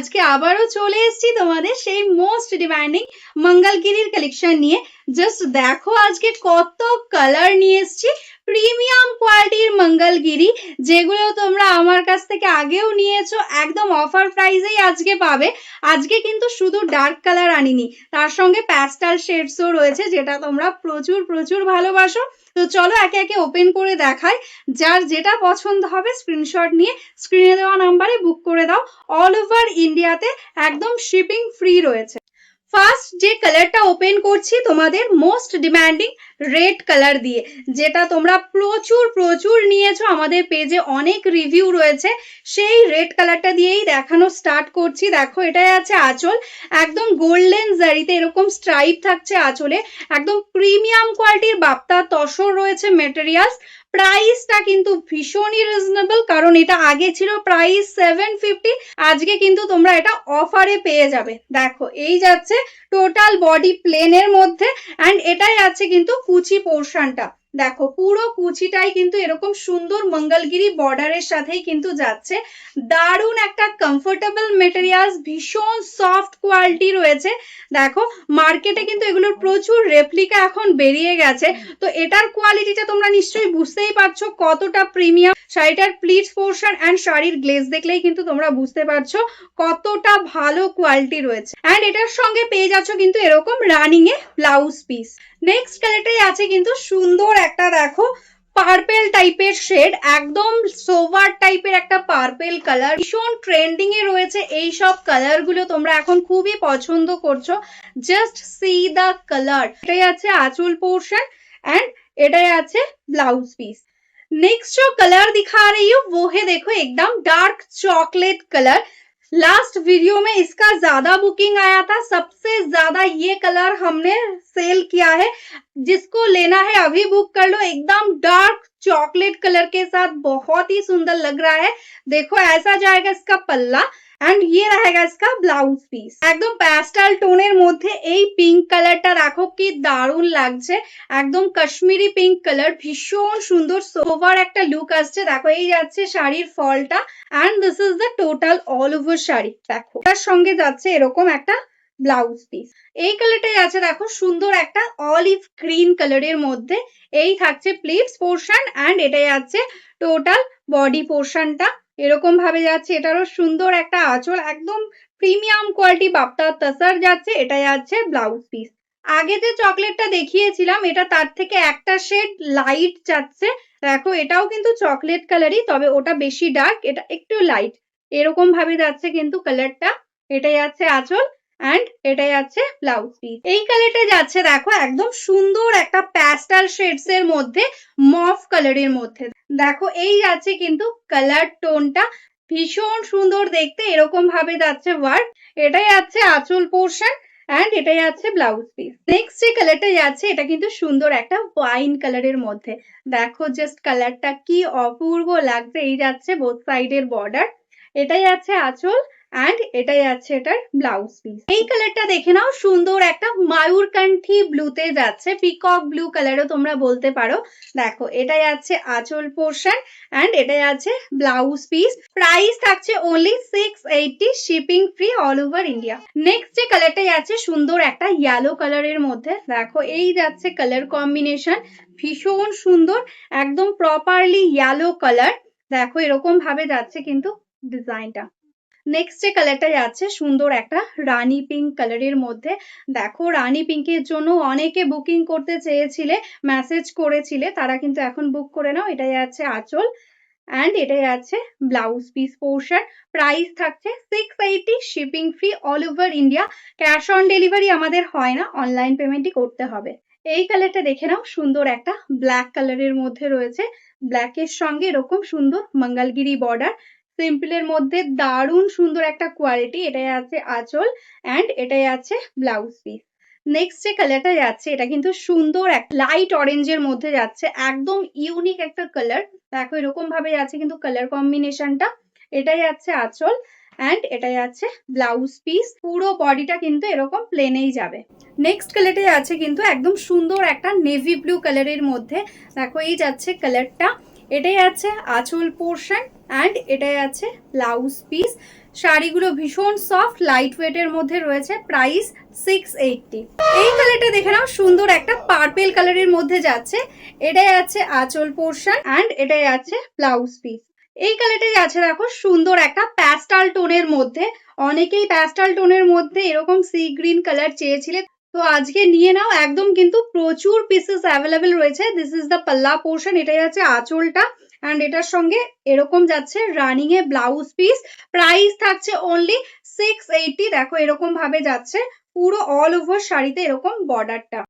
আজকে আবারও চলে এসেছি তোমাদের সেই মোস্ট ডিমান্ডিং মঙ্গলগিরির কালেকশন নিয়ে। জাস্ট দেখো আজকে কত কালার নিয়ে এসেছি, প্রিমিয়াম কোয়ালিটির মঙ্গলগিরি, যেগুলো তোমরা আমার কাছ থেকে আগেও নিয়েছো, একদম অফার প্রাইসেই আজকে পাবে। আজকে কিন্তু শুধু ডার্ক কালার আনিনি, তার সঙ্গে প্যাস্টেল শেডসও রয়েছে, যেটা তোমরা প্রচুর প্রচুর ভালোবাসো। তো চলো একে একে ওপেন করে দেখাই। যার যেটা পছন্দ হবে স্ক্রিনশট নিয়ে স্ক্রিনে দেওয়া নাম্বারে বুক করে দাও। অল ওভার ইন্ডিয়াতে একদম শিপিং ফ্রি রয়েছে। ফার্স্ট যে কালারটা ওপেন করছি তোমাদের মোস্ট ডিমান্ডিং রেড কালার দিয়ে, যেটা তোমরা প্রচুর প্রচুর নিয়েছো, আমাদের পেজে অনেক রিভিউ রয়েছে। সেই রেড কালারটা দিয়েই দেখানো স্টার্ট করছি। দেখো এটাই আছে আঁচল, একদম গোল্ডেন জারিতে এরকম স্ট্রাইপ থাকছে আঁচলে, একদম প্রিমিয়াম কোয়ালিটির বাপ্তা তসর রয়েছে মেটেরিয়ালস। প্রাইসটা কিন্তু ভীষণই রিজনেবল, কারণ এটা আগে ছিল প্রাইস 750, আজকে কিন্তু তোমরা এটা অফারে পেয়ে যাবে। দেখো এই যাচ্ছে টোটাল বডি প্লেনের মধ্যে, অ্যান্ড এটাই আছে কিন্তু কুচি পোর্শনটা। দেখো পুরো কুচিটাই কিন্তু এরকম সুন্দর মঙ্গলগিরি বর্ডারের সাথেই কিন্তু যাচ্ছে। দারুণ একটা কমফোর্টেবল মেটেরিয়ালস, ভীষণ সফট কোয়ালিটি রয়েছে। দেখো মার্কেটে কিন্তু এগুলোর প্রচুর রেপ্লিকা এখন বেরিয়ে গেছে, তো এটার কোয়ালিটিটা তোমরা নিশ্চয়ই বুঝতেই পারছো কতটা প্রিমিয়াম। শাড়িটার প্লিটস পোর্শন অ্যান্ড শাড়ির গ্লেজ দেখলেই কিন্তু তোমরা বুঝতে পারছো কতটা ভালো কোয়ালিটি রয়েছে। অ্যান্ড এটার সঙ্গে পেয়ে যাচ্ছ কিন্তু এরকম রানিং এ ব্লাউজ পিস। নেক্সট কালারটাই আছে কিন্তু সুন্দর একটা, দেখো পার্পেল টাইপের শেড, একদম সোভার টাইপের একটা পার্পেল কালার, ভীষণ ট্রেন্ডিং এ রয়েছে। এই সব কালার গুলো তোমরা এখন খুবই পছন্দ করছো। Just see the colour. এটাই আছে आंचल पोर्शन एंड एटाई আছে ब्लाउज पीस। नेक्स्ट जो कलर दिखा रही हूँ वो है देखो एकदम dark chocolate colour. Last video में इसका ज्यादा बुकिंग आया था, सबसे ज्यादा ये कलर हमने सेल किया है। जिसको लेना है अभी बुक कर लो। एकदम डार्क चॉकलेट कलर के साथ बहुत ही सुंदर लग रहा है। देखो ऐसा जाएगा इसका पल्ला, एंड ये रहेगा इसका ब्लाउज पीस। एकदम প্যাস্টেল টোনের মধ্যে এই পিঙ্ক কালারটা দেখো কি দারুণ লাগছে, একদম কাশ্মীরি পিঙ্ক কালার, ভীষণ সুন্দর সোভার একটা লুক আসছে। দেখো এই যাচ্ছে শাড়ির ফলটা, and this is the total all over sari. দেখো তার সঙ্গে যাচ্ছে এরকম একটা ব্লাউজ পিস। এই কালারটাই আছে দেখো সুন্দর একটা অলিভ গ্রিন কালারের মধ্যে। এই থাকছে প্লিটস পোর্শন, এন্ড এটাই আছে টোটাল বডি পোর্শনটা, এরকম ভাবে যাচ্ছে। এটারও সুন্দর একটা আঁচল, একদম প্রিমিয়াম কোয়ালিটি বাপ্তা তসর যাচ্ছে। এটাই আছে ব্লাউজ পিস। আগে যে চকলেটটা দেখিয়েছিলাম এটা তার থেকে একটা শেড লাইট যাচ্ছে। দেখো এটাও কিন্তু চকলেট কালারই, তবে ওটা বেশি ডার্ক, এটা একটু লাইট, এরকম ভাবে যাচ্ছে কিন্তু কালারটা। এটাই আছে আঁচল, এন্ড এটাই আছে ব্লাউজ পিস। এই কালারটা যাচ্ছে দেখো একদম সুন্দর একটা প্যাস্টেল শেডস এর মধ্যে, মফ কালারের মধ্যে। দেখো এই যাচ্ছে কিন্তু কালার টোনটা, ভীষণ সুন্দর দেখতে, এরকম ভাবে যাচ্ছে ওয়ার্ক। এটাই আছে আঁচল পোর্শন, এন্ড এটাই আছে ব্লাউজ পিস। নেক্সট যে কালারটা যাচ্ছে এটা কিন্তু সুন্দর একটা ওয়াইন কালারের মধ্যে। দেখো জাস্ট কালারটা কি অপূর্ব লাগছে। এই যাচ্ছে বোথ সাইডের বর্ডার, এটাই আছে আঁচল, এন্ড এটাই আছে এটার ব্লাউজ পিস। এই কালারটা দেখে নাও, সুন্দর একটা মায়ূরকান্ঠী ব্লুতে যাচ্ছে, পিকক ব্লু কালারও তোমরা বলতে পারো। দেখো এটাই আছে আঁচল পোর্শন, এন্ড এটাই আছে ব্লাউজ পিস। প্রাইস থাকছে only 680, shipping free all over India. Next যে কালারটাই আছে সুন্দর একটা ইয়েলো কালারের মধ্যে। দেখো এই যাচ্ছে কালার কম্বিনেশন, ভীষণ সুন্দর, একদম প্রপারলি ইয়েলো কালার। দেখো এরকম ভাবে যাচ্ছে কিন্তু ডিজাইনটা। নেক্সট যে কালারটা যাচ্ছে সুন্দর একটা রানী পিঙ্ক কালারের মধ্যে। দেখো রানী পিঙ্কের জন্য অনেকে বুকিং করতে চেয়েছিলে, মেসেজ করেছিলে, তারা কিন্তু এখন বুক করে নাও। এটাই আছে আঁচল, এন্ড এটাই আছে ব্লাউজ পিস পোর্শন। প্রাইস থাকছে 680, shipping free all over India. Cash on delivery আমাদের হয় না, অনলাইন পেমেন্টই করতে হবে। এই কালারটা দেখে নাও, সুন্দর একটা ব্ল্যাক কালারের মধ্যে রয়েছে, ব্ল্যাকের সঙ্গে এরকম সুন্দর মঙ্গলগিরি বর্ডার, সিম্পলের মধ্যে দারুণ সুন্দর একটা কোয়ালিটি। এটাই আছে আঁচল, এন্ড এটাই আছে ব্লাউজ পিস। নেক্সট যে কালারটা যাচ্ছে এটা কিন্তু সুন্দর এক লাইট অরেঞ্জের মধ্যে যাচ্ছে, একদম ইউনিক একটা কালার। দেখো এরকম ভাবে যাচ্ছে কিন্তু কালার কম্বিনেশনটা। এটাই আছে আঁচল, এন্ড এটাই আছে ব্লাউজ পিস। পুরো বডিটা কিন্তু এরকম প্লেনেই যাবে। নেক্সট কালারটাই আছে কিন্তু একদম সুন্দর একটা নেভি ব্লু কালারের মধ্যে। দেখো এই যাচ্ছে কালারটা, এটাই আছে আঁচল পোর্শন, এন্ড এটাই আছে ব্লাউজ পিস। শাড়িগুলো ভীষণ সফট লাইট ওয়েটের মধ্যে রয়েছে, প্রাইস 680। এই কালারটা দেখে নাও, সুন্দর একটা পার্পেল কালারের মধ্যে যাচ্ছে। এটাই আছে আঁচল পোর্শন অ্যান্ড এটাই আছে ব্লাউজ পিস। এই কালারটাই আছে দেখো, সুন্দর একটা প্যাস্টাল টোনের মধ্যে। অনেকেই প্যাস্টাল টোনের মধ্যে এরকম সি গ্রিন কালার চেয়েছিলে, তো আজকে নিয়ে নাও। একদম কিন্তু প্রচুর পিসেস অ্যাভেলেবেল রয়েছে। দিস ইজ দ্য পাল্লা পোর্শন, এটাই আছে আঁচলটা অ্যান্ড এটার সঙ্গে এরকম যাচ্ছে রানিং এ ব্লাউজ পিস। প্রাইস থাকছে অনলি 680। দেখো এরকম ভাবে যাচ্ছে পুরো অল ওভার শাড়িতে এরকম বর্ডারটা।